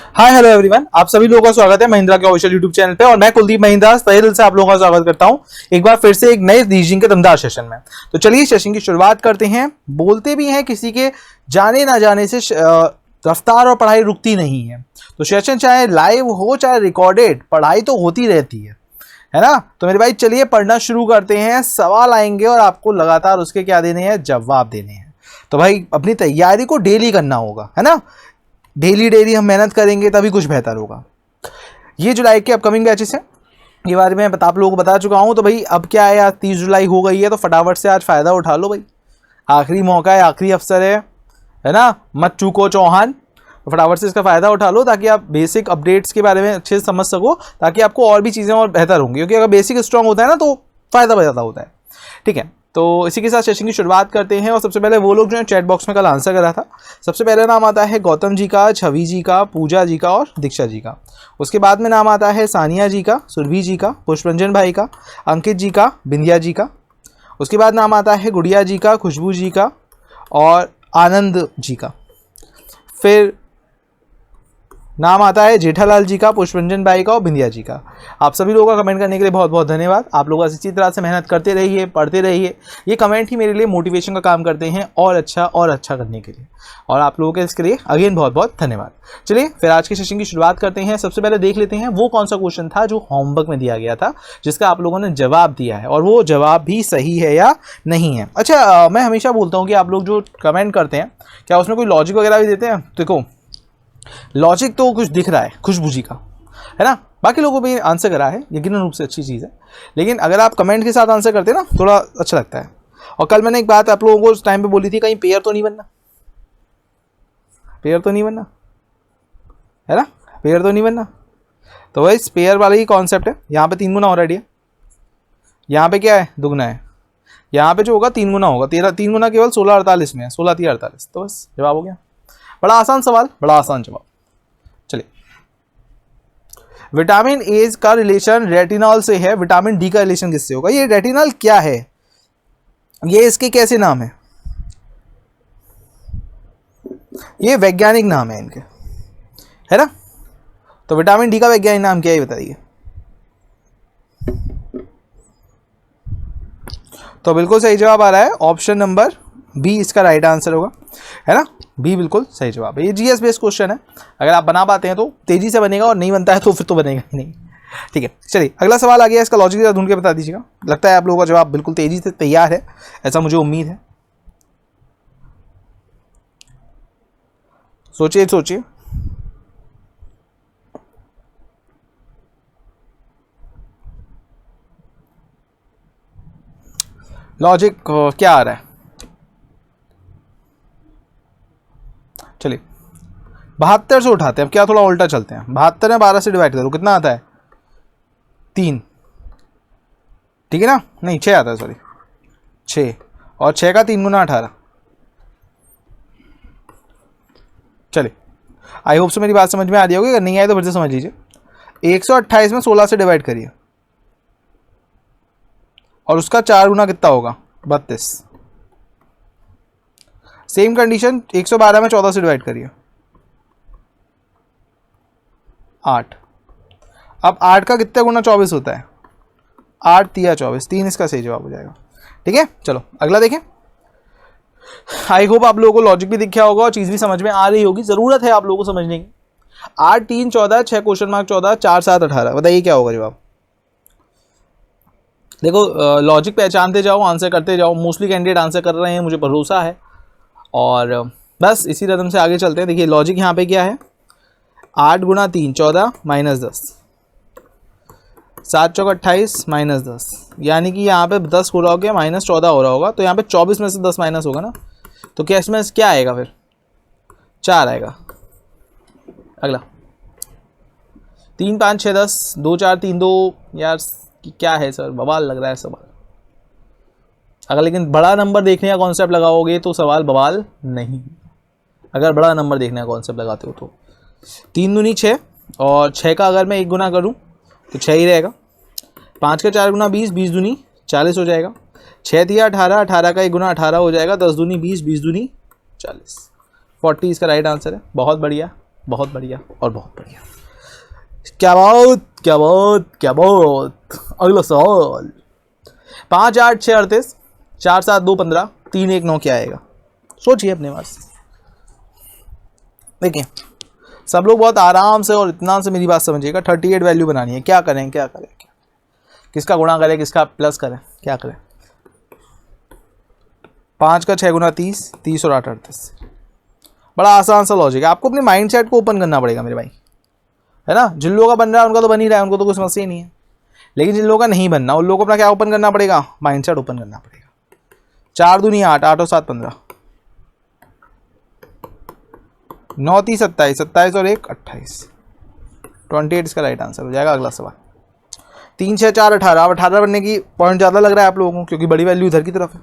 Hi hello everyone, आप सभी लोगों का स्वागत है महिंद्रा के ऑफिशियल यूट्यूब चैनल पे। और मैं कुलदीप महिंद्रा तहे दिल से आप लोगों का स्वागत करता हूं एक बार फिर से एक नए रीजनिंग के दमदार सेशन में। तो चलिए सेशन की शुरुआत करते हैं। बोलते भी हैं किसी के जाने ना जाने से रफ्तार और पढ़ाई रुकती नहीं है। तो सेशन चाहे लाइव हो चाहे रिकॉर्डेड, पढ़ाई तो होती रहती है ना। तो मेरे भाई चलिए पढ़ना शुरू करते हैं। सवाल आएंगे और आपको लगातार उसके क्या देने हैं, जवाब देने हैं। तो भाई अपनी तैयारी को डेली करना होगा, है ना। डेली हम मेहनत करेंगे तभी कुछ बेहतर होगा। ये जुलाई के अपकमिंग बैचेस हैं, ये बारे में आप लोगों को बता चुका हूँ। तो भाई अब क्या है, आज 30 जुलाई हो गई है, तो फटाफट से आज फ़ायदा उठा लो भाई। आखिरी मौका है, आखिरी अवसर है ना। मत चूको चौहान। तो फटाफट से इसका फ़ायदा उठा लो ताकि आप बेसिक अपडेट्स के बारे में अच्छे से समझ सको, ताकि आपको और भी चीज़ें और बेहतर होंगी। क्योंकि अगर बेसिक स्ट्रांग होता है ना तो फ़ायदा ज़्यादा होता है। ठीक है, तो इसी के साथ सेशन की शुरुआत करते हैं। और सबसे पहले वो लोग जो है चैट बॉक्स में कल आंसर करा था, सबसे पहले नाम आता है गौतम जी का, छवि जी का, पूजा जी का और दीक्षा जी का। उसके बाद में नाम आता है सानिया जी का, सुरभि जी का, पुष्परंजन भाई का, अंकित जी का, बिंदिया जी का। उसके बाद नाम आता है गुड़िया जी का, खुशबू जी का और आनंद जी का। फिर नाम आता है जेठालाल जी का, पुष्परंजन भाई का और बिंदिया जी का। आप सभी लोगों का कमेंट करने के लिए बहुत बहुत धन्यवाद। आप लोग इसी तरह से मेहनत करते रहिए, पढ़ते रहिए। ये कमेंट ही मेरे लिए मोटिवेशन का काम करते हैं और अच्छा करने के लिए। और आप लोगों के इसके लिए अगेन बहुत बहुत धन्यवाद। चलिए फिर आज के सेशन की शुरुआत करते हैं। सबसे पहले देख लेते हैं वो कौन सा क्वेश्चन था जो होमवर्क में दिया गया था, जिसका आप लोगों ने जवाब दिया है और वो जवाब भी सही है या नहीं है। अच्छा, मैं हमेशा बोलता हूँ कि आप लोग जो कमेंट करते हैं, क्या उसमें कोई लॉजिक वगैरह भी देते हैं? देखो, लॉजिक तो कुछ दिख रहा है खुशबू जी का, है ना। बाकी लोगों पे आंसर करा है, यकीनन रूप से अच्छी चीज़ है। लेकिन अगर आप कमेंट के साथ आंसर करते हैं ना, थोड़ा अच्छा लगता है। और कल मैंने एक बात आप लोगों को उस टाइम पे बोली थी, कहीं पेयर तो नहीं बनना, पेयर तो नहीं बनना, है ना, पेयर तो नहीं बनना। तो भाई पेयर वाला ही कॉन्सेप्ट है। यहाँ पे 3 गुना ऑलरेडी है, यहाँ पे क्या है, दुगना है। यहाँ पे जो होगा 3 गुना होगा। 3 गुना केवल 16 48 में है, 16 3 48। तो बस जवाब हो गया। बड़ा आसान सवाल, बड़ा आसान जवाब। चलिए, विटामिन ए का रिलेशन रेटिनॉल से है, विटामिन डी का रिलेशन किससे होगा? ये रेटिनॉल क्या है, ये इसके कैसे नाम है? ये वैज्ञानिक नाम है इनके, है ना। तो विटामिन डी का वैज्ञानिक नाम क्या है बताइए। तो बिल्कुल सही जवाब आ रहा है, ऑप्शन नंबर बी इसका राइट आंसर होगा, है ना। बी बिल्कुल सही जवाब है। ये जीएस बेस्ड क्वेश्चन है, अगर आप बना पाते हैं तो तेजी से बनेगा, और नहीं बनता है तो फिर तो बनेगा ही नहीं। ठीक है, चलिए अगला सवाल आ गया। इसका लॉजिक ढूंढ के बता दीजिएगा। लगता है आप लोगों का जवाब बिल्कुल तेजी से तैयार है, ऐसा मुझे उम्मीद है। सोचिए सोचिए। लॉजिक क्या आ रहा है? चलिए 72 से उठाते हैं। अब क्या थोड़ा उल्टा चलते हैं। 72 में 12 से डिवाइड करो, कितना आता है? 3। ठीक है ना, नहीं 6 आता है, सॉरी 6। और 6 का 3 गुना 18। चलिए, आई होप से मेरी बात समझ में आ रही होगी। अगर नहीं आए तो फिर से समझ लीजिए। 128 में 16 से डिवाइड करिए, और उसका 4 गुना कितना होगा? 32। सेम कंडीशन 112 में 14 से डिवाइड करिए, 8। अब 8 का कितना गुना 24 होता है? 8 तिया 24, 3 इसका सही जवाब हो जाएगा। ठीक है, चलो अगला देखें। आई होप आप लोगों को लॉजिक भी दिखा होगा और चीज़ भी समझ में आ रही होगी। ज़रूरत है आप लोगों को समझने की। 8 3 14, 6 क्वेश्चन मार्क 14, 4 7 18। बताइए क्या होगा जवाब। देखो, लॉजिक पहचानते जाओ, आंसर करते जाओ। मोस्टली कैंडिडेट आंसर कर रहे हैं, मुझे भरोसा है। और बस इसी रकम से आगे चलते हैं। देखिए लॉजिक यहाँ पे क्या है, 8 गुना 3 14 माइनस 10, 7 चौक 28 माइनस 10, यानी कि यहाँ पे 10 हो रहा होगा, माइनस 14 हो रहा होगा। तो यहाँ पे 24 में से 10 माइनस होगा ना, तो क्या इसमें क्या आएगा फिर? 4 आएगा। अगला 3 5 6 10, 2 4 3 2। यार क्या है सर, बवाल लग रहा है सवाल। अगर लेकिन बड़ा नंबर देखने का कॉन्सेप्ट लगाओगे तो सवाल बवाल नहीं। अगर बड़ा नंबर देखने का कॉन्सेप्ट लगाते हो तो 3 दूनी 6, और 6 का अगर मैं 1 गुना करूँ तो 6 ही रहेगा। 5 का 4 गुना 20, 20 दूनी 40 हो जाएगा। 6 दिया 18, 18 का 1 गुना 18 हो जाएगा। 10 दूनी 20, 20 दूनी 40। 40 इसका राइट आंसर है। बहुत बढ़िया, बहुत बढ़िया और बहुत बढ़िया। क्या बात क्या बात क्या बात। अगला सवाल 5 8 6 38 4 7 2 15 3 1 9 क्या आएगा? सोचिए अपने पास। देखिए सब लोग बहुत आराम से और इत्मीनान से मेरी बात समझिएगा। 38 वैल्यू बनानी है। क्या करें क्या करें, किसका गुणा करें किसका प्लस करें, क्या करें? 5 का 6 गुना 30, 30 और 8 38। बड़ा आसान सा लॉजिक है। आपको अपने माइंड सेट को ओपन करना पड़ेगा मेरे भाई, है ना। जिन लोगों का बन रहा है उनका तो बन ही रहा है, उनको तो कोई समस्या ही नहीं है। लेकिन जिन लोगों का नहीं बनना उन लोगों को अपना क्या ओपन करना पड़ेगा? माइंड सेट ओपन करना पड़ेगा। 4 दूनी 8, 8 और 7 15, 9 30 27, 27 और 1 28, 28 इसका राइट आंसर हो जाएगा। अगला सवाल 3 6 4 18। अब 18 बनने की पॉइंट ज़्यादा लग रहा है आप लोगों को, क्योंकि बड़ी वैल्यू इधर की तरफ है।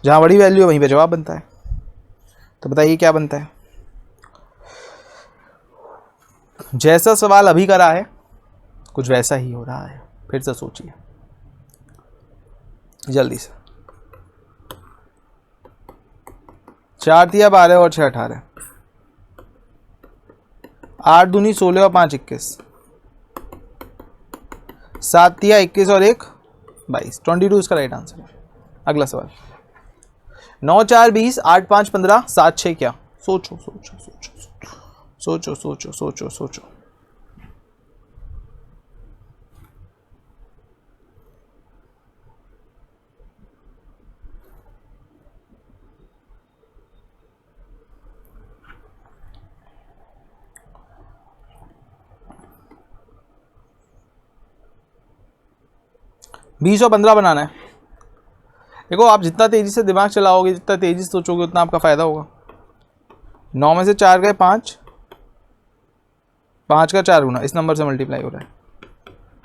जहाँ बड़ी वैल्यू है वहीं पे जवाब बनता है। तो बताइए क्या बनता है? जैसा सवाल अभी करा है कुछ वैसा ही हो रहा है। फिर से सोचिए जल्दी से। 4 तिया 12 और 6 18, 8 दूनी 16 और 5 21, 7 तिया 21 और 1 22, 22 इसका राइट आंसर है। अगला सवाल 9 4 20, 8 5 15, 7 6 क्या? सोचो सोचो सोचो सोचो सोचो सोचो सोचो। बीस और 15 बनाना है। देखो आप जितना तेजी से दिमाग चलाओगे, जितना तेजी से सोचोगे, उतना आपका फायदा होगा। 9 में से 4 गए 5, 5 का 4 गुना इस नंबर से मल्टीप्लाई हो रहा है।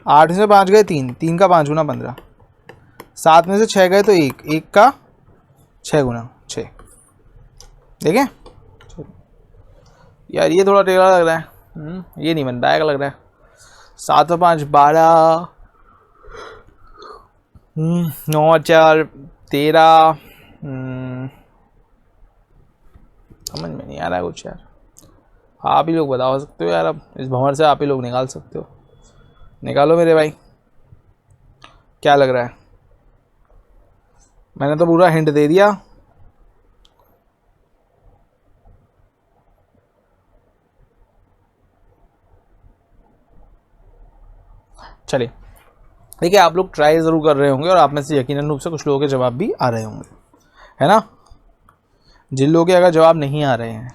8 में से 5 गए 3, 3 का 5 गुना 15, 7 में से 6 गए तो 1, 1 का 6 गुना 6। देखें यार ये थोड़ा टेढ़ा लग रहा है, ये नहीं बन रहा है, लग रहा है। 7 और 5 12, 9 और 4 13। समझ में नहीं आ रहा है कुछ यार। आप ही लोग बता सकते हो यार, अब इस भंवर से आप ही लोग निकाल सकते हो। निकालो मेरे भाई, क्या लग रहा है? मैंने तो पूरा हिंट दे दिया। चलिए देखिए, आप लोग ट्राई ज़रूर कर रहे होंगे और आप में से यकीनन रूप से कुछ लोगों के जवाब भी आ रहे होंगे, है ना। जिन लोगों के अगर जवाब नहीं आ रहे हैं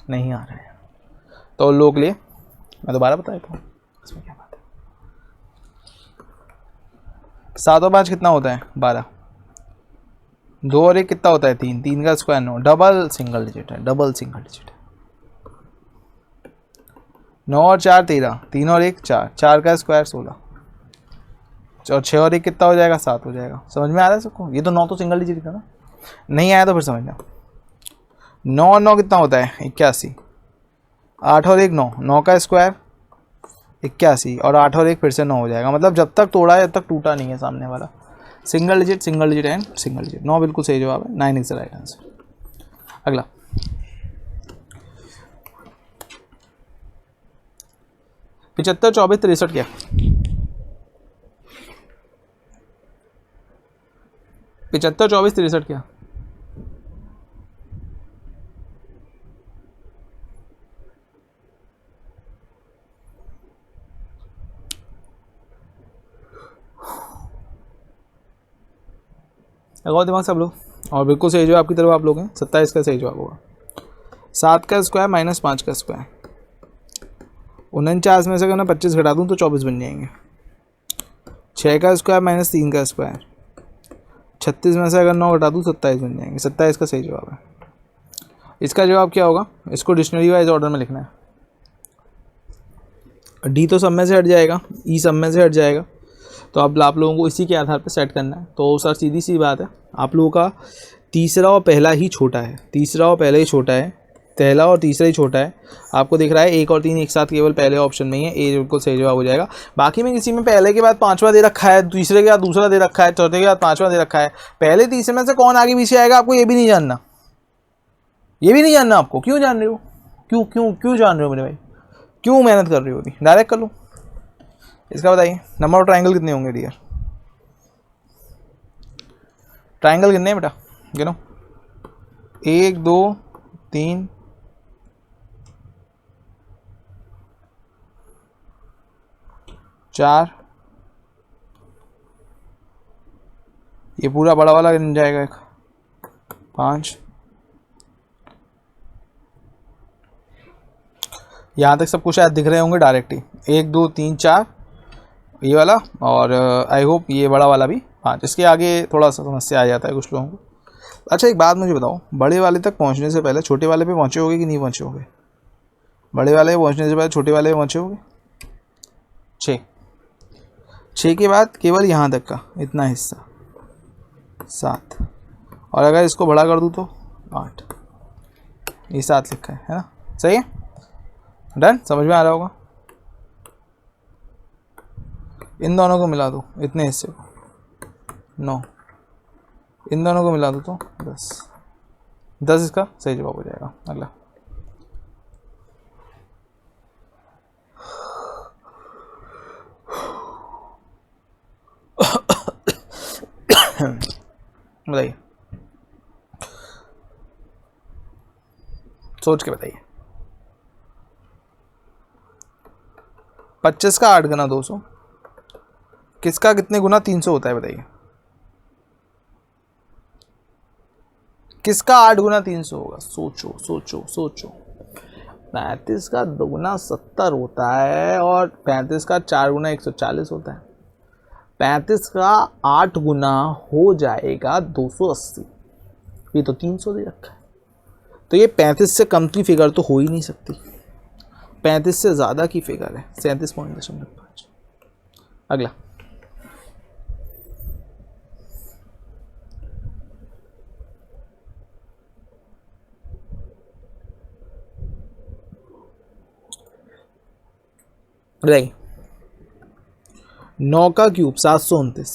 तो उन लोगों के लिए मैं दोबारा बता देता हूँ इसमें क्या बात है। 7 और 5 कितना होता है? 12। 2 और 1 कितना होता है? 3, 3 का स्क्वायर 9, डबल सिंगल डिजिट है, डबल सिंगल डिजिट है। 9 और 4 13, 3 और 1 4, 4 का स्क्वायर 16, और 6 और 1 कितना हो जाएगा? 7 हो जाएगा। समझ में आ रहा है सबको? ये तो 9 तो सिंगल डिजिट था ना। नहीं आया तो फिर समझना। 9 और 9 कितना होता है? 81। 8 और 1 9, 9 का स्क्वायर 81, और 8 और 1 फिर से 9 हो जाएगा। मतलब जब तक तोड़ा है जब तक टूटा नहीं है सामने वाला। Single digit and single digit. 9 बिल्कुल सही जवाब है। 9 इज द राइट आंसर। अगला 75 24 63 क्या? 75 24 63 क्या? लगाओ दिमाग सब लोग, और बिल्कुल सही जवाब आपकी तरफ आप लोग हैं। 27 का सही जवाब होगा। 7 का स्क्वायर माइनस 5 का स्क्वायर, 49 में से अगर मैं 25 घटा दूँ तो 24 बन जाएंगे। 6 का स्क्वायर माइनस 3 का स्क्वायर, 36 में से अगर 9 घटा दूँ 27 बन जाएंगे। 27 का सही जवाब है। इसका जवाब क्या होगा? इसको डिक्शनरी वाइज ऑर्डर में लिखना है। डी तो सब में से हट जाएगा, ई सब में से हट जाएगा, तो अब आप लोगों को इसी के आधार पर सेट करना है। तो सर सीधी सी बात है, आप लोगों का तीसरा और पहला ही छोटा है, तीसरा और पहला ही छोटा है, पहला और तीसरा ही छोटा है। आपको दिख रहा है 1 और 3 एक साथ केवल पहले ऑप्शन में ही है, ए बिल्कुल सही जवाब हो जाएगा। बाकी में किसी में पहले के बाद पांचवा दे रखा है, तीसरे के बाद दूसरा दे रखा है, चौथे के बाद पांचवा दे रखा है। पहले तीसरे में से कौन आगे पीछे आएगा आपको ये भी नहीं जानना, ये भी नहीं जानना आपको। क्यों जान रहे हो? क्यों जान रहे हो मेरे भाई? क्यों मेहनत कर रही होती, डायरेक्ट कर लो। इसका बताइए नंबर ऑफ ट्राइंगल कितने होंगे डियर, ट्राइंगल कितने हैं बेटा, गिनो। 1 2 3 4, ये पूरा बड़ा वाला गिन जाएगा एक, 5, यहाँ तक सबको शायद दिख रहे होंगे डायरेक्ट ही। 1 2 3 4 ये वाला, और आई होप ये बड़ा वाला भी 5। इसके आगे थोड़ा सा समस्या आ जाता है कुछ लोगों को। अच्छा एक बात मुझे बताओ, बड़े वाले तक पहुँचने से पहले छोटे वाले पे पहुँचे होगे कि नहीं पहुँचे होगे? बड़े वाले पे पहुँचने से पहले छोटे वाले पे पहुँचे होगे। 6 के बाद केवल यहाँ तक का इतना हिस्सा 7, और अगर इसको बड़ा कर दूँ तो 8, ये 7 लिखा है ना, सही है, डन, समझ में आ रहा होगा। इन दोनों को मिला दो इतने हिस्से को 9, इन दोनों को मिला दो तो 10 इसका सही जवाब हो जाएगा। अगला बताइए, सोच के बताइए। 25 का 8 गुना 200 किसका कितने गुना 300 होता है बताइए? किसका 8 गुना 300 होगा? सोचो सोचो सोचो। 35 का 2 गुना 70 होता है, और 35 का 4 गुना 140 होता है। 35 का 8 गुना हो जाएगा 280, ये तो 300 दे रखा है, तो ये 35 से कम की फिगर तो हो ही नहीं सकती, 35 से ज़्यादा की फिगर है, 37.5। अगला बताइए। 9 का क्यूब 729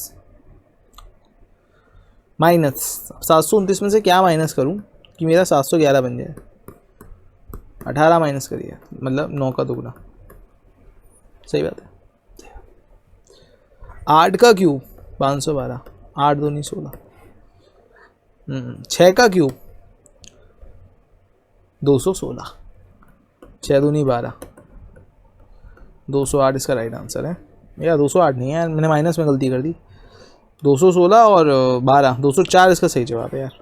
माइनस 729 में से क्या माइनस करूं कि मेरा 711 बन जाए? 18 माइनस करिए, मतलब 9 का 2 गुना, सही बात है। 8 का क्यूब 512, 8 दूनी 16। 6 का क्यूब 216, 6 दूनी 12, 208 इसका राइट आंसर है। या 208 नहीं है, मैंने माइनस में गलती कर दी, 216 और 12, 204 इसका सही जवाब है यार,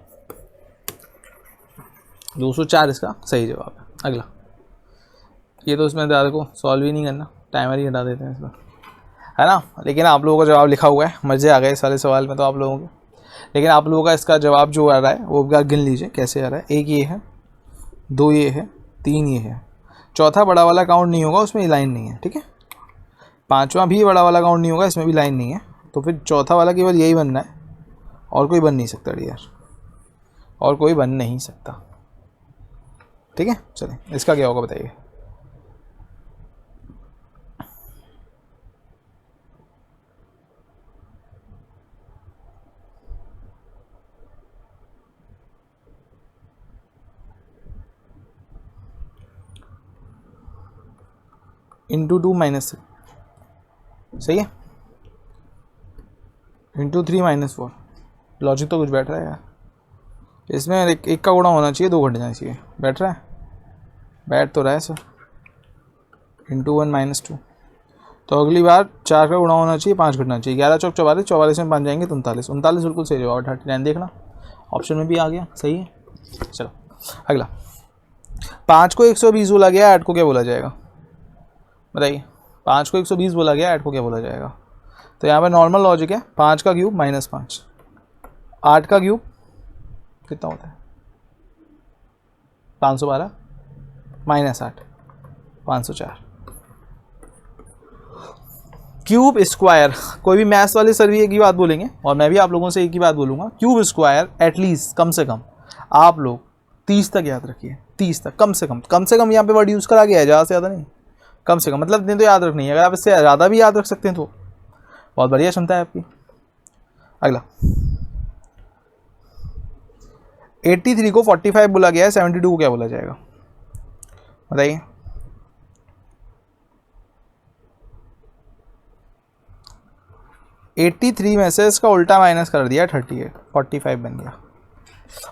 204 इसका सही जवाब है। अगला, ये तो इसमें ज़्यादा को सॉल्व ही नहीं करना, टाइमर ही हटा देते हैं इसमें, है ना। लेकिन आप लोगों का जवाब लिखा हुआ है, मज़े आ गए इस वाले सवाल में तो आप लोगों के। लेकिन आप लोगों का इसका जवाब जो आ रहा है वो गिन लीजिए कैसे आ रहा है। 1 ये है, 2 ये है, 3 ये है, चौथा बड़ा वाला काउंट नहीं होगा, उसमें लाइन नहीं है, ठीक है। 5वां भी बड़ा वाला काउंट नहीं होगा, इसमें भी लाइन नहीं है, तो फिर चौथा वाला केवल यही बनना है, और कोई बन नहीं सकता डियर, और कोई बन नहीं सकता, ठीक है। चलिए इसका क्या होगा बताइए। इंटू 2 माइनस 3, सही है, इंटू 3 माइनस 4, लॉजिक तो कुछ बैठ रहा है यार। इसमें एक का गुणा होना चाहिए, 2 घट जाना चाहिए, बैठ रहा है, बैठ तो रहा है सर। इंटू 1 माइनस 2, तो अगली बार 4 का गुणा होना चाहिए, 5 घटना चाहिए। 11 चौक 44, 44 में 5 जाएंगे तो 39, 39 बिल्कुल सही जवाब। 39 देखना ऑप्शन में भी आ गया, सही है। चलो अगला, 5 को 120 बोला गया, 8 को क्या बोला जाएगा बताइए। 5 को 120 बोला गया, 8 को क्या बोला जाएगा? तो यहाँ पर नॉर्मल लॉजिक है, 5 का क्यूब माइनस 5, 8 का क्यूब कितना होता है? 512 माइनस 8, 504। क्यूब स्क्वायर, कोई भी मैथ्स वाले सर भी एक ही बात बोलेंगे, और मैं भी आप लोगों से एक ही बात बोलूँगा, क्यूब स्क्वायर एटलीस्ट कम से कम आप लोग 30 तक याद रखिए, 30 तक कम से कम यहाँ पे वर्ड यूज़ करा गया है, ज़्यादा से ज़्यादा नहीं, कम से कम, मतलब नहीं तो याद रखनी है। अगर आप इससे ज़्यादा भी याद रख सकते हैं तो बहुत बढ़िया क्षमता है आपकी। अगला, 83 को 45 बोला गया है, 72 को क्या बोला जाएगा बताइए। 83 में से इसका उल्टा माइनस कर दिया 38, 45 बन गया।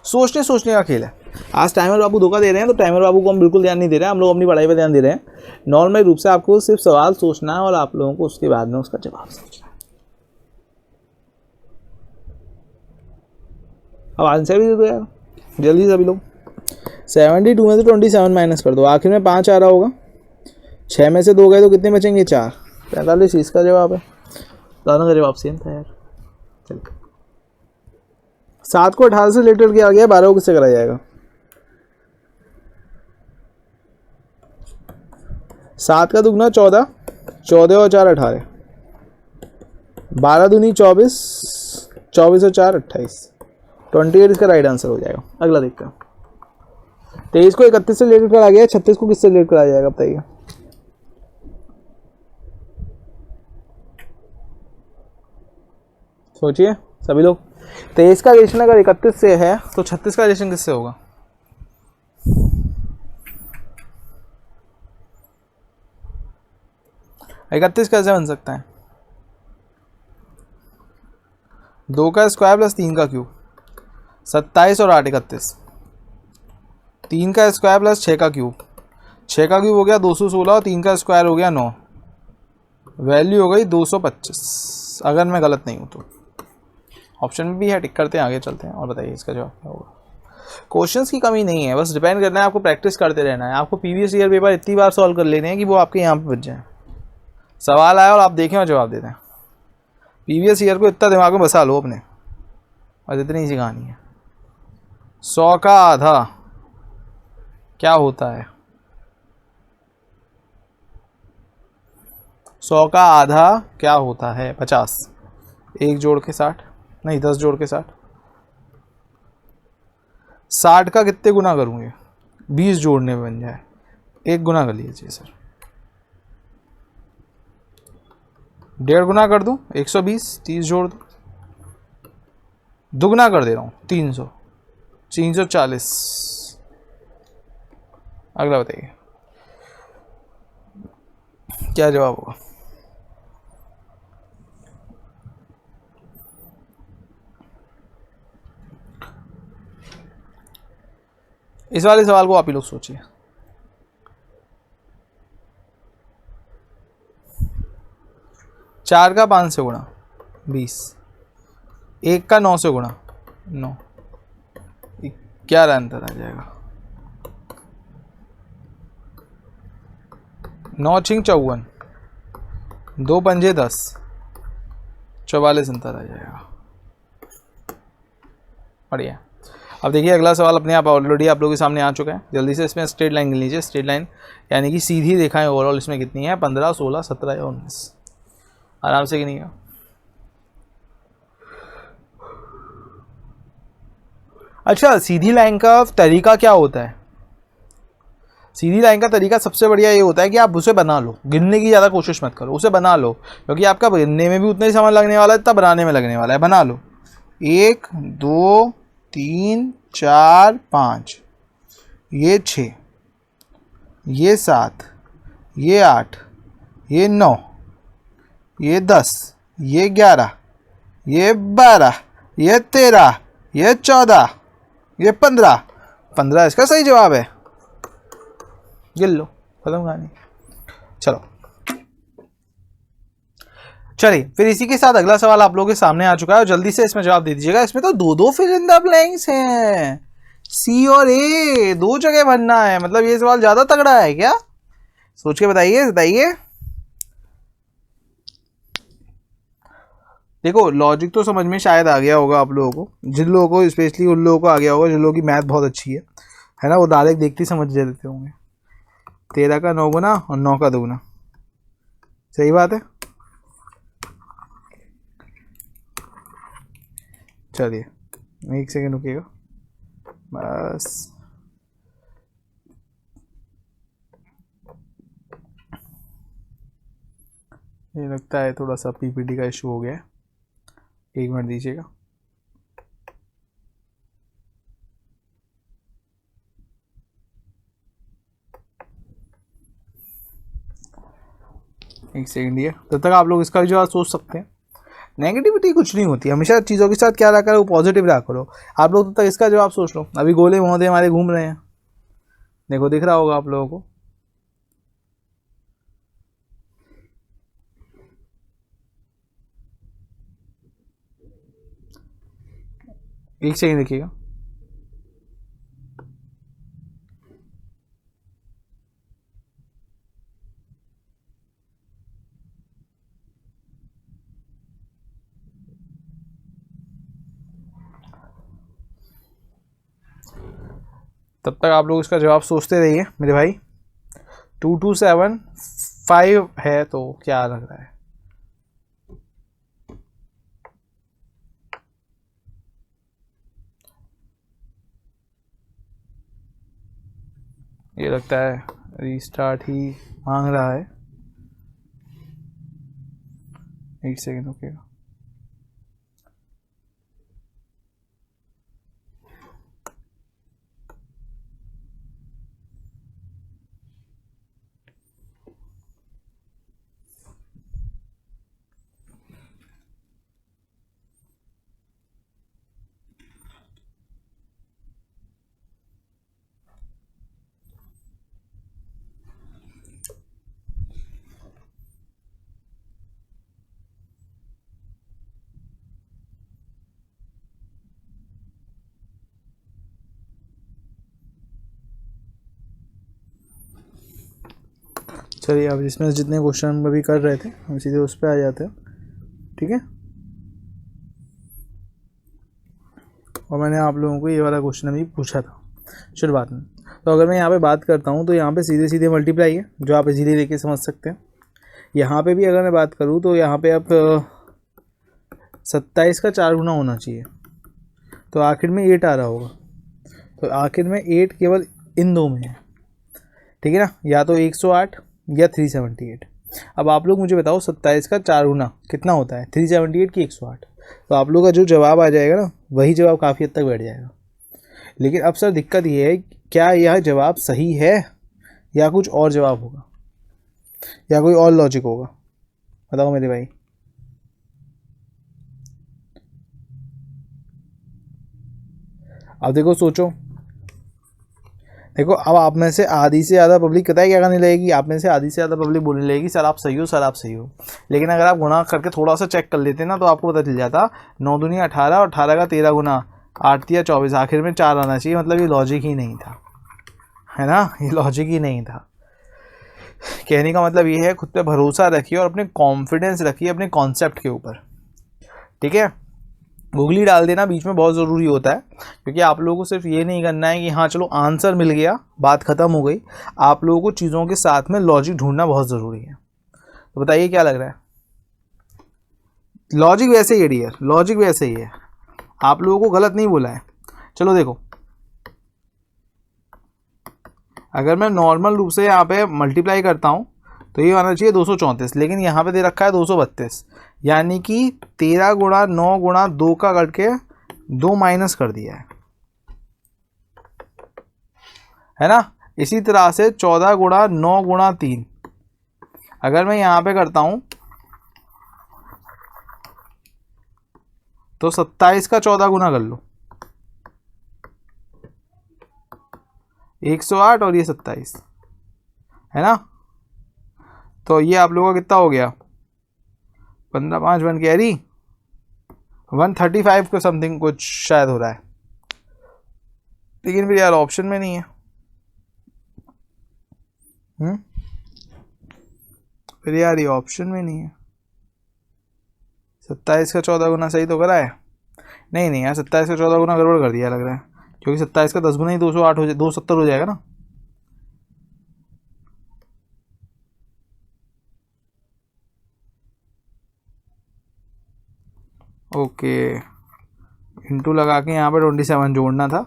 सोचने सोचने का खेल है। आज टाइमर बाबू धोखा दे रहे हैं, तो टाइमर बाबू को हम बिल्कुल ध्यान नहीं दे रहे हैं, हम लोग अपनी पढ़ाई पर ध्यान दे रहे हैं। नॉर्मल रूप से आपको सिर्फ सवाल सोचना है और आप लोगों को उसके बाद में उसका जवाब सोचना है। अब आंसर भी दे दो यार जल्दी सभी लोग। 72 में से 27 माइनस कर दो, आखिर में 5 आ रहा होगा। 6 में से 2 गए तो कितने बचेंगे? 4। 45 इसका जवाब है। दोनों का जवाब सेम था यार। चल 7 को 18 से रिलेटेड किया गया, 12 को किससे कराया जाएगा? 7 का दुगना 14, 14 और 4 18, 12 दूनी 24, 24 और 4 28, 28 इसका राइट आंसर हो जाएगा। अगला देखते हैं। 23 को 31 से रिलेटेड करा गया, 36 को किससे रिलेटेड कराया जाएगा बताइए? सोचिए सभी लोग। 23 का रिलेशन अगर 31 से है तो 36 का रिलेशन किससे होगा? इकतीस कैसे बन सकता है? 2 का स्क्वायर प्लस 3 का क्यूब, 27 और 8 31। 3 का स्क्वायर प्लस 6 का क्यूब, 6 का क्यूब हो गया 216 और 3 का स्क्वायर हो गया 9, वैल्यू हो गई 225 अगर मैं गलत नहीं हूँ तो। ऑप्शन में भी है, टिक करते हैं, आगे चलते हैं और बताइए इसका जवाब क्या होगा। क्वेश्चंस की कमी नहीं है, बस डिपेंड करना है, आपको प्रैक्टिस करते रहना है। आपको प्रीवियस ईयर पेपर इतनी बार सॉल्व कर लेने हैं कि वो आपके यहाँ पे बच जाए। सवाल आया और आप देखें और जवाब दे दें। प्रीवियस ईयर को इतना दिमाग में बसा लो अपने, और इतनी सी कहानी है। 100 का आधा क्या होता है? 100 का आधा क्या होता है? 50। 1 जोड़ के 60, नहीं 10 जोड़ के 60। 60 का कितने गुना करूँगे? 20 जोड़ने में बन जाए। 1 गुना कर लीजिए सर। 1.5 गुना कर दूँ? 120, 30 जोड़ दो। दुगना कर दे रहा हूँ, 300, 340। अगला बताइए क्या जवाब होगा। इस वाले सवाल को आप ही लोग सोचिए। 4 का 5 से गुणा 20, 1 का 9 से गुणा 9, 11 अंतर आ जाएगा। 9 छिंग 54, 2 पंजे 10, 44 अंतर आ जाएगा। बढ़िया। अब देखिए अगला सवाल अपने आप ऑलरेडी आप लोगों के सामने आ चुका है। जल्दी से इसमें स्ट्रेट लाइन गिन लीजिए। स्ट्रेट लाइन यानी कि सीधी रेखाएं ओवरऑल इसमें कितनी है? 15, 16, 17 या 19। आराम से गिनिएगा। अच्छा, सीधी लाइन का तरीका क्या होता है? सीधी लाइन का तरीका सबसे बढ़िया ये होता है कि आप उसे बना लो, गिनने की ज़्यादा कोशिश मत करो, उसे बना लो, क्योंकि आपका गिनने में भी उतना ही समय लगने वाला है जितना बनाने में लगने वाला है। बना लो। 1 2 3 4 5, ये 6, ये 7, ये 8, ये 9, ये 10, ये 11, ये 12, ये 13, ये 14, ये 15। 15 इसका सही जवाब है। गिन लो, खत्म कहानी। चलो चलिए फिर इसी के साथ अगला सवाल आप लोगों के सामने आ चुका है और जल्दी से इसमें जवाब दे दीजिएगा। इसमें तो दो फिल इन द ब्लैंक्स हैं, सी और ए, 2 जगह भरना है। मतलब ये सवाल ज्यादा तगड़ा है क्या? सोच के बताइए। देखो लॉजिक तो समझ में शायद आ गया होगा आप लोगों को, जिन लोगों को स्पेशली उन लोगों को आ गया होगा जिन लोगों की मैथ बहुत अच्छी है ना, वो डायरेक्ट देखते ही समझ जाते होंगे। 13 का 9 गुना और 9 का 2 गुना, सही बात है। चलिए 1 सेकेंड रुकिएगा बस। ये लगता है थोड़ा सा पीपीटी का इशू हो गया है, 1 मिनट दीजिएगा। एक सेकेंड दिए, तब तक आप लोग इसका भी जवाब सोच सकते हैं। नेगेटिविटी कुछ नहीं होती, हमेशा चीज़ों के साथ क्या रहा करो, पॉजिटिव रहा करो। आप लोग तो तक इसका जवाब सोच लो। अभी गोले महोदय हमारे घूम रहे हैं, देखो दिख रहा होगा आप लोगों को। एक सेकंड देखिएगा। तब तक आप लोग इसका जवाब सोचते रहिए मेरे भाई। 2275 है तो क्या लग रहा है? ये लगता है रीस्टार्ट ही मांग रहा है। एक सेकेंड रुकिएगा। चलिए अब इसमें जितने क्वेश्चन हम अभी कर रहे थे हम सीधे उस पर आ जाते हैं, ठीक है। और मैंने आप लोगों को ये वाला क्वेश्चन अभी पूछा था शुरुआत में। तो अगर मैं यहाँ पे बात करता हूँ तो यहाँ पे सीधे सीधे मल्टीप्लाई है जो आप इजीली लेके समझ सकते हैं। यहाँ पे भी अगर मैं बात करूँ तो यहाँ पे अब 27 का 4 गुना होना चाहिए, तो आखिर में 8 आ रहा होगा। तो आखिर में 8 केवल इन दो में है, ठीक है ना, या तो 108 या 378। अब आप लोग मुझे बताओ 27 का 4 गुना कितना होता है, 378 की 108। तो आप लोग का जो जवाब आ जाएगा ना वही जवाब काफ़ी हद तक बैठ जाएगा। लेकिन अब सर दिक्कत ये है, क्या यह जवाब सही है या कुछ और जवाब होगा या कोई और लॉजिक होगा? बताओ मेरे भाई। अब देखो सोचो, देखो अब आप में से आधी से ज़्यादा पब्लिक पता है क्या करने लगेगी, आप में से आधी से ज़्यादा पब्लिक बोलने लगेगी सर आप सही हो, सर आप सही हो। लेकिन अगर आप गुणा करके थोड़ा सा चेक कर लेते ना तो आपको पता चल जाता 9 दूनी 18 और 18 का 13 गुना 8 तिया 24, आखिर में 4 आना चाहिए। मतलब ये लॉजिक ही नहीं था, है ना, ये लॉजिक ही नहीं था। कहने का मतलब ये है खुद पे भरोसा रखिए और अपने कॉन्फिडेंस रखिए अपने कॉन्सेप्ट के ऊपर, ठीक है। गूगली डाल देना बीच में बहुत ज़रूरी होता है, क्योंकि आप लोगों को सिर्फ ये नहीं करना है कि हाँ चलो आंसर मिल गया बात ख़त्म हो गई। आप लोगों को चीज़ों के साथ में लॉजिक ढूंढना बहुत ज़रूरी है। तो बताइए क्या लग रहा है? लॉजिक वैसे ही है डियर, लॉजिक वैसे ही है, आप लोगों को गलत नहीं बोला है। चलो देखो, अगर मैं नॉर्मल रूप से यहाँ पे मल्टीप्लाई करता हूँ तो ये आना चाहिए 234, लेकिन यहाँ पे दे रखा है 232, यानी कि 13 गुणा 9 गुणा 2 का करके 2 माइनस कर दिया है ना। इसी तरह से 14 गुणा 9 गुणा 3 अगर मैं यहाँ पे करता हूँ तो 27 का 14 गुना कर लो, 108 और ये 27 है ना। तो ये आप लोगों का कितना हो गया, 15 5 1 कैरी 135 को समथिंग कुछ शायद हो रहा है। लेकिन फिर यार ऑप्शन में नहीं है, फिर यार ये ऑप्शन में नहीं है। 27 का 14 गुना सही तो करा है? नहीं नहीं यार, 27 का 14 गुना गड़बड़ कर दिया लग रहा है, क्योंकि 27 का 10 गुना ही 208 हो जाए, 270 हो जाएगा ना। ओके, इंटू लगा के यहाँ पे 27 जोड़ना था,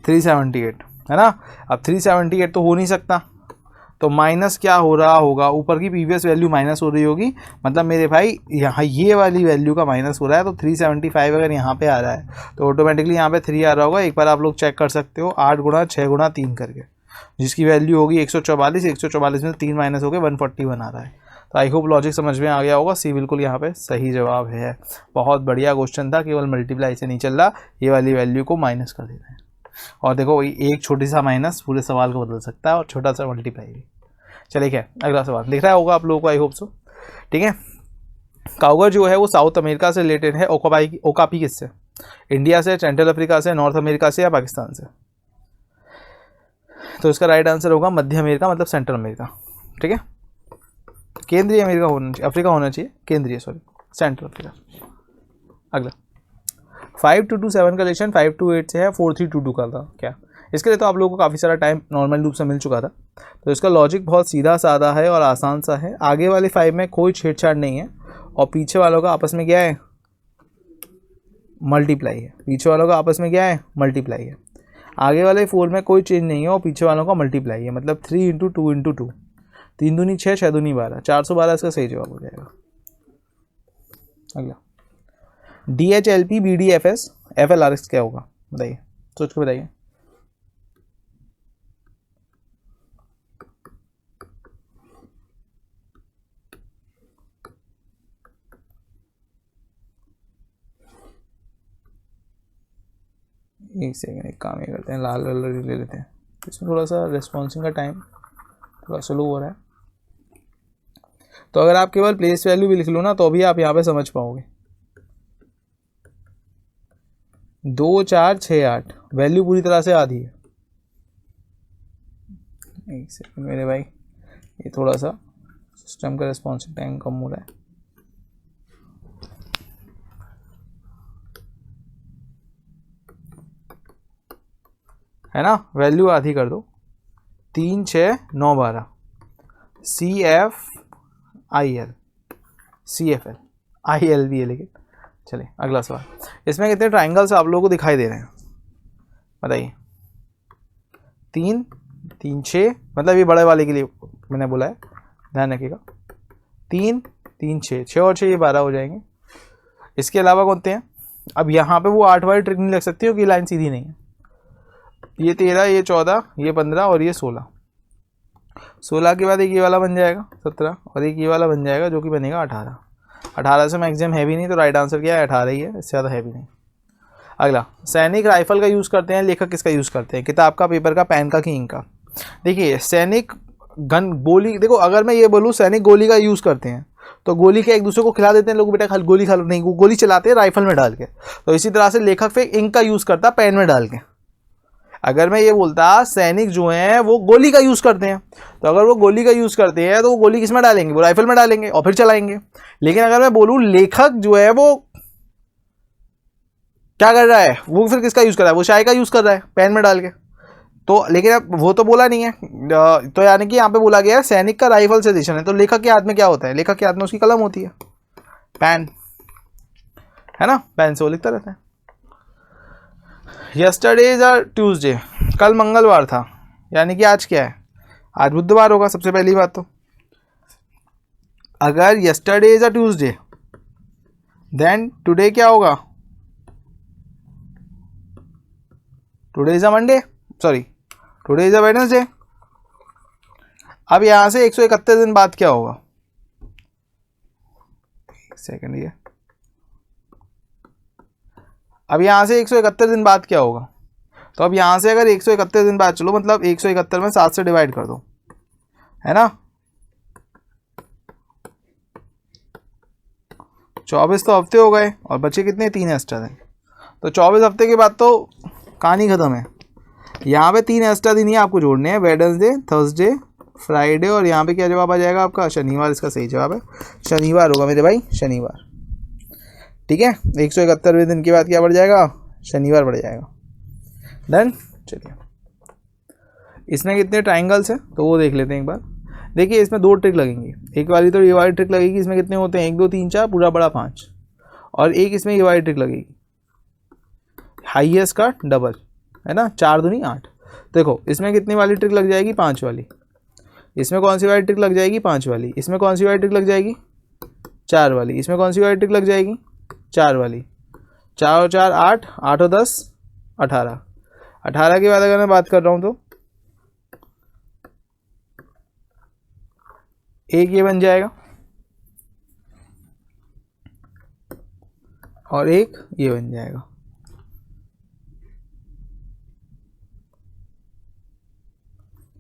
378 है ना। अब 378 तो हो नहीं सकता, तो माइनस क्या हो रहा होगा, ऊपर की प्रीवियस वैल्यू माइनस हो रही होगी। मतलब मेरे भाई यहाँ ये वाली वैल्यू का माइनस हो रहा है, तो 375 अगर यहाँ पे आ रहा है तो ऑटोमेटिकली यहाँ पे 3 आ रहा होगा। एक बार आप लोग चेक कर सकते हो, 8 गुणा 6 गुणा 3 करके, जिसकी वैल्यू होगी 144। 144 में 3 माइनस हो गए 141 आ रहा है। तो आई होप लॉजिक समझ में आ गया होगा। सी बिल्कुल यहाँ पे सही जवाब है। बहुत बढ़िया क्वेश्चन था, केवल मल्टीप्लाई से नहीं चल रहा, ये वाली वैल्यू को माइनस कर देते हैं। और देखो एक छोटी सा माइनस पूरे सवाल को बदल सकता है, और छोटा सा मल्टीप्लाई भी। चलिए क्या अगला सवाल दिख रहा होगा आप लोगों को, आई होप सो। ठीक है, काउगर जो है वो साउथ अमेरिका से रिलेटेड है। ओकापी किससे? इंडिया से, सेंट्रल अफ्रीका से, नॉर्थ अमेरिका से, या पाकिस्तान से? तो इसका राइट आंसर होगा मध्य अमेरिका, मतलब सेंट्रल अमेरिका। ठीक है, केंद्रीय अमेरिका होना चाहिए, अफ्रीका होना चाहिए, केंद्रीय सॉरी, सेंट्रल अफ्रीका। अगला 5227 का रिलेशन 528 से है, 4322 का था क्या? इसके लिए तो आप लोगों को काफ़ी सारा टाइम नॉर्मल रूप से मिल चुका था। तो इसका लॉजिक बहुत सीधा साधा है और आसान सा है। आगे वाले 5 में कोई छेड़छाड़ नहीं है, और पीछे वालों का आपस में क्या है? मल्टीप्लाई है। पीछे वालों का आपस में क्या है? मल्टीप्लाई है। आगे वाले 4 में कोई चेंज नहीं है, और पीछे वालों का मल्टीप्लाई है, मतलब 3 × 2 × 2, 3 दूनी 6, 6 दूनी 12, 412 इसका सही जवाब हो जाएगा। अगला DHLP BDFS FLRX क्या होगा? बताइए, सोच के बताइए। एक सेकंड, एक काम ये करते हैं, लाल कलर ले लेते हैं। इसमें थोड़ा सा रिस्पॉन्सिंग का टाइम थोड़ा स्लो हो रहा है, तो अगर आप केवल प्लेस वैल्यू भी लिख लो ना, तो भी आप यहाँ पे समझ पाओगे। 2 4 6 8 वैल्यू पूरी तरह से आधी है। एक सेकंड मेरे भाई, ये थोड़ा सा सिस्टम का रिस्पॉन्सिव टाइम कम हो रहा है। है ना, वैल्यू आधी कर दो। 3 6 9 12 CFIL CFL IL भी है लेकिन। चलिए अगला सवाल। इसमें कितने ट्राइंगल्स आप लोगों को दिखाई दे रहे हैं? बताइए। 3 3 6, मतलब ये बड़े वाले के लिए मैंने बोला है, ध्यान रखिएगा। 3 3 6, 6 और 6 ये 12 हो जाएंगे। इसके अलावा कौन से हैं? अब यहाँ पे वो 8 वाली ट्रिक नहीं लग सकती, क्योंकि लाइन सीधी नहीं है। ये 13, ये 14, ये 15 और ये 16। 16 के बाद एक ये वाला बन जाएगा 17, और एक ये वाला बन जाएगा जो कि बनेगा 18। 18 से मैक्सिमम हैवी नहीं, तो राइट आंसर क्या है? 18 ही है, इससे ज़्यादा हैवी नहीं। अगला, सैनिक राइफल का यूज़ करते हैं, लेखक किसका यूज़ करते हैं? किताब का, पेपर का, पेन का, कि इंक का? देखिए सैनिक गन गोली, देखो अगर मैं ये बोलूँ सैनिक गोली का यूज़ करते हैं, तो गोली के एक दूसरे को खिला देते हैं लोग, बेटा गोली खा लो, नहीं, वो गोली चलाते हैं राइफल में डाल के। तो इसी तरह से लेखक फिर इंक का यूज़ करता है पेन में डाल के। अगर मैं ये बोलता सैनिक जो हैं वो गोली का यूज़ करते हैं, तो अगर वो गोली का यूज़ करते हैं तो वो गोली किस में डालेंगे? वो राइफल में डालेंगे और फिर चलाएंगे। लेकिन अगर मैं बोलूँ लेखक जो है वो क्या कर रहा है, वो फिर किसका यूज़ कर रहा है? वो शाई का यूज़ कर रहा है पेन में डाल के। तो लेकिन अब वो तो बोला नहीं है, तो यानी कि यहाँ पे बोला गया है सैनिक का राइफल से दिशन है। तो लेखक के हाथ में क्या होता है? लेखक के हाथ में उसकी कलम होती है, पेन, है ना, पेन से वो लिखता रहता है। यस्टरडे इज अ ट्यूसडे, कल मंगलवार था, यानी कि आज क्या है? आज बुधवार होगा सबसे पहली बात। तो अगर yesterday is a Tuesday, then today क्या होगा? Today is a Monday, sorry today is a Wednesday. अब यहां से 131 दिन बाद क्या होगा? एक सेकंड, ये अब यहां से 131 दिन बाद क्या होगा? तो अब यहां से अगर 131 दिन बाद चलो, मतलब 171 में 7 से डिवाइड कर दो, है ना। 24 तो हफ्ते हो गए, और बचे कितने? 3 एक्स्ट्रा दिन। तो 24 हफ्ते के बाद तो कहानी खत्म है। यहाँ पे 3 एक्स्ट्रा दिन ही आपको जोड़ने हैं, वेडनेसडे, थर्सडे, फ्राइडे, और यहाँ पे क्या जवाब आ जाएगा आपका? शनिवार इसका सही जवाब है। शनिवार होगा मेरे भाई, शनिवार। ठीक है, 171वें दिन के बाद क्या बढ़ जाएगा? शनिवार बढ़ जाएगा। डन। चलिए, इसमें कितने ट्राइंगल्स हैं तो वो देख लेते हैं एक बार। देखिए इसमें 2 ट्रिक लगेंगी, एक वाली तो ये वाली ट्रिक लगेगी। इसमें कितने होते हैं? 1 2 3 4 पूरा बड़ा 5, और एक इसमें ये वाली ट्रिक लगेगी, हाईएस्ट का डबल, है ना, 4 दूनी 8। देखो इसमें कितनी वाली ट्रिक लग जाएगी? 5 वाली। इसमें कौन सी वाली ट्रिक लग जाएगी? 5 वाली। इसमें कौन सी वाली ट्रिक लग जाएगी? 4 वाली। इसमें कौन सी वाली ट्रिक लग जाएगी? 4 वाली। 4 और 4 8, 8 और 10 18। 18 के बाद अगर मैं बात कर रहा हूँ तो एक ये बन जाएगा, और एक ये बन जाएगा।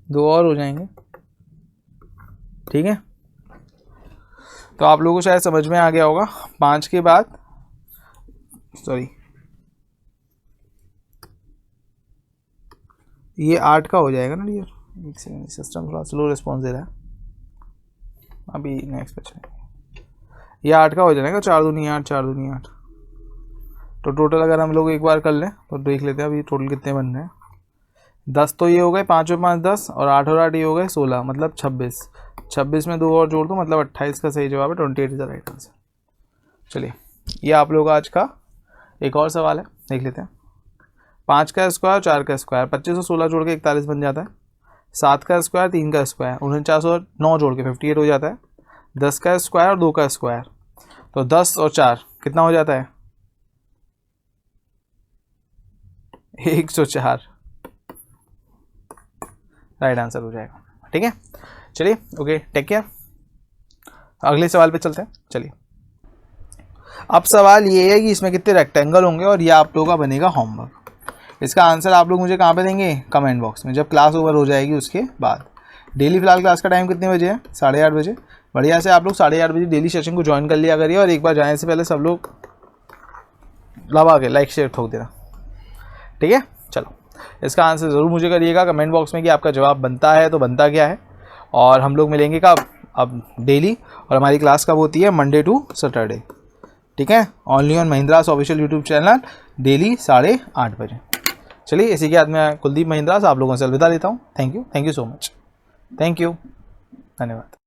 दो और हो जाएंगे, ठीक है। तो आप लोगों को शायद समझ में आ गया होगा। 5 के बाद सॉरी ये 8 का हो जाएगा ना डियर। एक सेकंड, सिस्टम थोड़ा स्लो रिस्पॉन्स दे रहा है। अभी नेक्स्ट क्वेश्चन, ये 8 का हो जाएगा। 4 दूनी 8, 4 दूनी 8। तो टोटल अगर हम लोग एक बार कर लें तो देख लेते हैं अभी टोटल कितने बन रहे हैं। 10 तो ये हो गए, 5 और 5 10, और 8 और 8 ये हो गए 16, मतलब 26। 26 में 2 और जोड़ दो मतलब 28 का सही जवाब है। 28 इज द राइट आंसर। चलिए ये आप लोग आज का एक और सवाल है, देख लेते हैं। 5 का स्क्वायर, 4 का स्क्वायर, 25 और 16 जोड़ के 41 बन जाता है। 7 का स्क्वायर, 3 का स्क्वायर, 49 और 9 जोड़ के 58 हो जाता है। 10 का स्क्वायर और 2 का स्क्वायर, तो 10 और 4 कितना हो जाता है? 104 राइट आंसर हो जाएगा, ठीक है। चलिए ओके, टेक केयर। अगले सवाल पे चलते हैं। चलिए अब सवाल ये है कि इसमें कितने रेक्टेंगल होंगे और ये आप लोगों का बनेगा होमवर्क। इसका आंसर आप लोग मुझे कहाँ पे देंगे? कमेंट बॉक्स में, जब क्लास ओवर हो जाएगी उसके बाद। डेली फिलहाल क्लास का टाइम कितने बजे है? 8:30 बजे। बढ़िया से आप लोग 8:30 बजे डेली सेशन को ज्वाइन कर लिया करिए, और एक बार जाने से पहले सब लोग दबा के लाइक शेयर ठोक देना, ठीक है। चलो इसका आंसर ज़रूर मुझे करिएगा कमेंट बॉक्स में कि आपका जवाब बनता है तो बनता क्या है। और हम लोग मिलेंगे कब? अब डेली, और हमारी क्लास कब होती है? मंडे टू सैटरडे, ठीक है। Only on Mahindra's official YouTube channel, daily 8:30 बजे। चलिए इसी के साथ मैं कुलदीप महिंद्रास आप लोगों से अलविदा लेता हूँ। Thank you so much, thank you, धन्यवाद।